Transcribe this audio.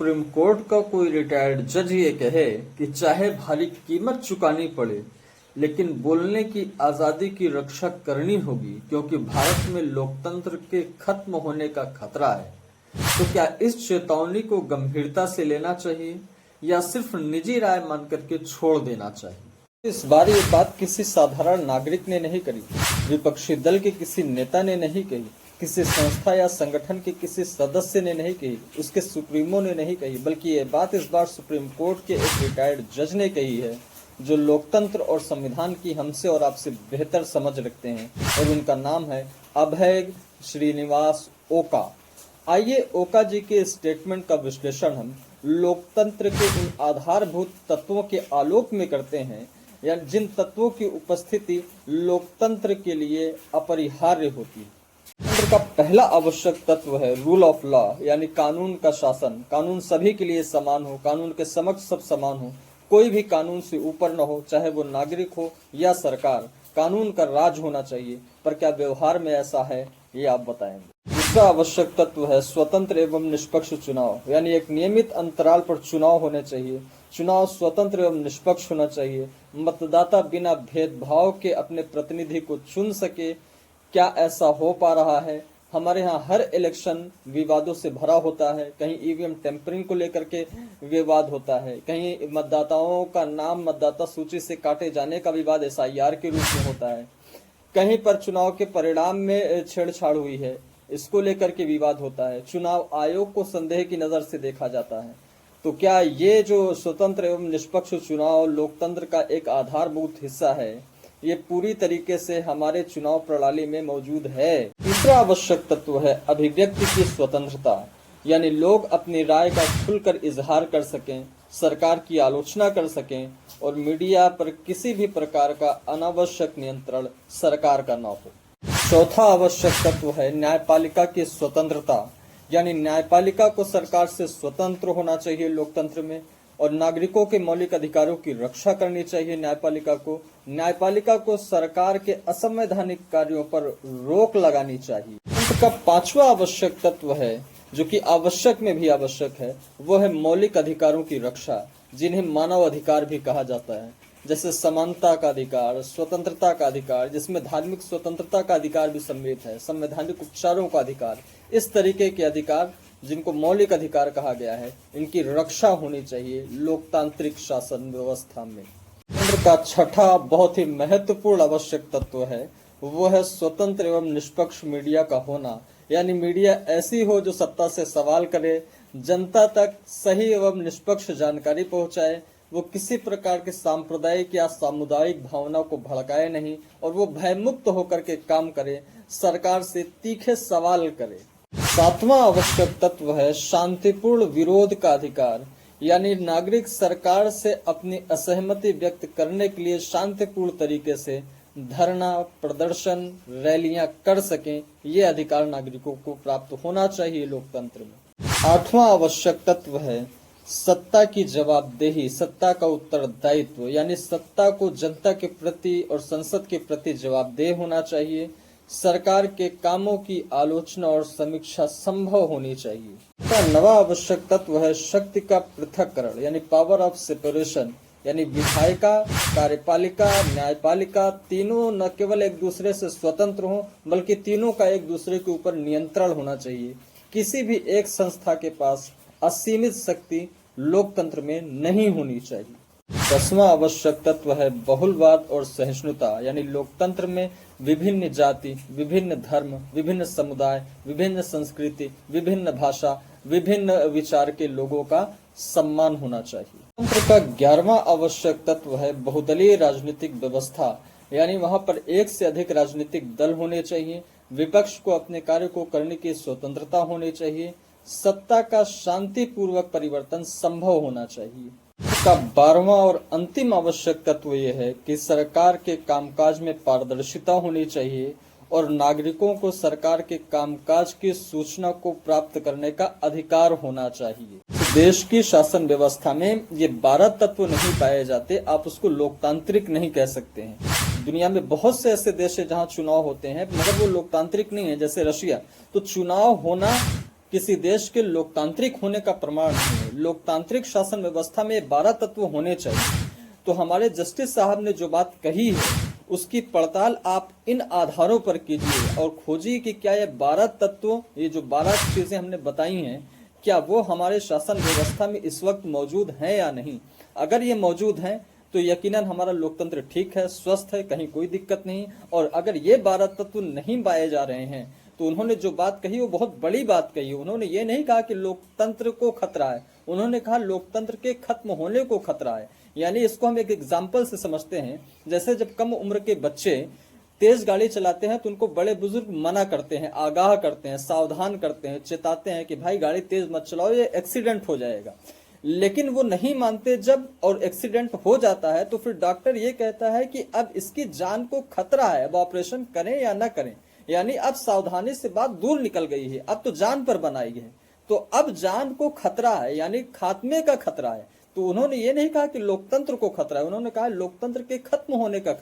Supreme court का कोई retired जज ये कहे कि चाहे भारी कीमत चुकानी पड़े लेकिन बोलने की आजादी की रक्षा करनी होगी क्योंकि भारत में लोकतंत्र के खत्म होने का खतरा है, तो क्या इस चेतावनी को गंभीरता से लेना चाहिए या सिर्फ निजी राय मान करके छोड़ देना चाहिए? इस बार ये बात किसी साधारण नागरिक ने नहीं करी, विपक्षी दल के किसी नेता ने नहीं कही, किसी संस्था या संगठन के किसी सदस्य ने नहीं कही, उसके सुप्रीमो ने नहीं कही, बल्कि ये बात इस बार सुप्रीम कोर्ट के एक रिटायर्ड जज ने कही है जो लोकतंत्र और संविधान की हमसे और आपसे बेहतर समझ रखते हैं, और उनका नाम है अभय श्रीनिवास ओका। आइए ओका जी के स्टेटमेंट का विश्लेषण हम लोकतंत्र के उन आधारभूत तत्वों के आलोक में करते हैं या जिन तत्वों की उपस्थिति लोकतंत्र के लिए अपरिहार्य होती है। लोकतंत्र का पहला आवश्यक तत्व है रूल ऑफ लॉ, यानी कानून का शासन। कानून सभी के लिए समान हो, कानून के समक्ष सब समान हो, कोई भी कानून से ऊपर न हो, चाहे वो नागरिक हो या सरकार। कानून का राज होना चाहिए, पर क्या व्यवहार में ऐसा है, ये आप बताएंगे। दूसरा आवश्यक तत्व है स्वतंत्र एवं निष्पक्ष चुनाव, यानी एक नियमित अंतराल पर चुनाव होने चाहिए। चुनाव स्वतंत्र एवं निष्पक्ष होना चाहिए। मतदाता बिना भेदभाव के अपने प्रतिनिधि को चुन सके। क्या ऐसा हो पा रहा है? हमारे यहाँ हर इलेक्शन विवादों से भरा होता है। कहीं ईवीएम टेम्परिंग को लेकर के विवाद होता है, कहीं मतदाताओं का नाम मतदाता सूची से काटे जाने का विवाद एसआईआर के रूप में होता है, कहीं पर चुनाव के परिणाम में छेड़छाड़ हुई है, इसको लेकर के विवाद होता है। चुनाव आयोग को संदेह की नजर से देखा जाता है। तो क्या ये जो स्वतंत्र एवं निष्पक्ष चुनाव लोकतंत्र का एक आधारभूत हिस्सा है, ये पूरी तरीके से हमारे चुनाव प्रणाली में मौजूद है? तीसरा आवश्यक तत्व है अभिव्यक्ति की स्वतंत्रता, यानी लोग अपनी राय का खुलकर इजहार कर सकें, सरकार की आलोचना कर सकें और मीडिया पर किसी भी प्रकार का अनावश्यक नियंत्रण सरकार का न हो। चौथा आवश्यक तत्व है न्यायपालिका की स्वतंत्रता, यानी न्यायपालिका को सरकार से स्वतंत्र होना चाहिए लोकतंत्र में, और नागरिकों के मौलिक अधिकारों की रक्षा करनी चाहिए न्यायपालिका को सरकार के असंवैधानिक कार्यों पर रोक लगानी चाहिए। उनका पांचवा आवश्यक तत्व है, जो कि आवश्यक में भी आवश्यक है, वो है मौलिक अधिकारों की रक्षा, जिन्हें मानव अधिकार भी कहा जाता है, जैसे समानता का अधिकार, स्वतंत्रता का अधिकार, जिसमें धार्मिक स्वतंत्रता का अधिकार भी सम्मिलित है, संवैधानिक उपचारों का अधिकार। इस तरीके के अधिकार जिनको मौलिक अधिकार कहा गया है, इनकी रक्षा होनी चाहिए लोकतांत्रिक शासन व्यवस्था में। लोकतंत्र का छठा बहुत ही महत्वपूर्ण आवश्यक तत्व है, वो है स्वतंत्र एवं निष्पक्ष मीडिया का होना, यानी मीडिया ऐसी हो जो सत्ता से सवाल करे, जनता तक सही एवं निष्पक्ष जानकारी पहुंचाए, वो किसी प्रकार के सांप्रदायिक या सामुदायिक भावना को भड़काए नहीं, और वो भयमुक्त होकर के काम करे, सरकार से तीखे सवाल करे। सातवां आवश्यक तत्व है शांतिपूर्ण विरोध का अधिकार, यानी नागरिक सरकार से अपनी असहमति व्यक्त करने के लिए शांतिपूर्ण तरीके से धरना, प्रदर्शन, रैलियां कर सकें, ये अधिकार नागरिकों को प्राप्त होना चाहिए लोकतंत्र में। आठवां आवश्यक तत्व है सत्ता की जवाबदेही, सत्ता का उत्तरदायित्व, यानी सत्ता को जनता के प्रति और संसद के प्रति जवाबदेह होना चाहिए। सरकार के कामों की आलोचना और समीक्षा संभव होनी चाहिए। इसका नवा आवश्यक तत्व है शक्ति का पृथक्करण, यानी पावर ऑफ सेपरेशन, यानी विधायिका, कार्यपालिका, न्यायपालिका तीनों न केवल एक दूसरे से स्वतंत्र हों, बल्कि तीनों का एक दूसरे के ऊपर नियंत्रण होना चाहिए। किसी भी एक संस्था के पास असीमित शक्ति लोकतंत्र में नहीं होनी चाहिए। 10वां आवश्यक तत्व है बहुलवाद और सहिष्णुता, यानी लोकतंत्र में विभिन्न जाति, विभिन्न धर्म, विभिन्न समुदाय, विभिन्न संस्कृति, विभिन्न भाषा, विभिन्न विचार के लोगों का सम्मान होना चाहिए। लोकतंत्र का 11वां आवश्यक तत्व है बहुदलीय राजनीतिक व्यवस्था, यानी वहां पर एक से अधिक राजनीतिक दल होने चाहिए, विपक्ष को अपने कार्य को करने की स्वतंत्रता होनी चाहिए, सत्ता का शांतिपूर्वक परिवर्तन संभव होना चाहिए। का 12वां और अंतिम आवश्यक तत्व यह है कि सरकार के कामकाज में पारदर्शिता होनी चाहिए और नागरिकों को सरकार के कामकाज की सूचना को प्राप्त करने का अधिकार होना चाहिए। देश की शासन व्यवस्था में ये 12 तत्व नहीं पाए जाते, आप उसको लोकतांत्रिक नहीं कह सकते हैं। दुनिया में बहुत से ऐसे देश है जहाँ चुनाव होते हैं मगर वो लोकतांत्रिक नहीं है, जैसे रशिया। तो चुनाव होना किसी देश के लोकतांत्रिक होने का प्रमाण नहीं है। लोकतांत्रिक शासन व्यवस्था में 12 तत्व होने चाहिए। तो हमारे जस्टिस साहब ने जो बात कही है उसकी पड़ताल आप इन आधारों पर कीजिए और खोजिए कि क्या ये 12 तत्व, ये जो 12 चीजें हमने बताई हैं, क्या वो हमारे शासन व्यवस्था में इस वक्त मौजूद हैं या नहीं। अगर ये मौजूद हैं तो यकीनन हमारा लोकतंत्र ठीक है, स्वस्थ है, कहीं कोई दिक्कत नहीं। और अगर ये 12 तत्व नहीं पाए जा रहे हैं तो उन्होंने जो बात कही वो बहुत बड़ी बात कही। उन्होंने ये नहीं कहा कि लोकतंत्र को खतरा है, उन्होंने कहा लोकतंत्र के खत्म होने को खतरा है। यानी इसको हम एक एग्जाम्पल से समझते हैं, जैसे जब कम उम्र के बच्चे तेज गाड़ी चलाते हैं तो उनको बड़े बुजुर्ग मना करते हैं, आगाह करते हैं, सावधान करते हैं, चेताते हैं कि भाई गाड़ी तेज मत चलाओ, ये एक्सीडेंट हो जाएगा। लेकिन वो नहीं मानते जब और एक्सीडेंट हो जाता है तो फिर डॉक्टर ये कहता है कि अब इसकी जान को खतरा है, अब ऑपरेशन करें या ना करें। यानी अब सावधानी से बात दूर निकल गई है, अब तो जान पर बनाई है। तो अब जान को खतरा है, यानी खात्मे का खतरा है। तो उन्होंने ये नहीं कहा कि लोकतंत्र को खतरा है, उन्होंने कहा लोकतंत्र के खत्म होने का खतरा।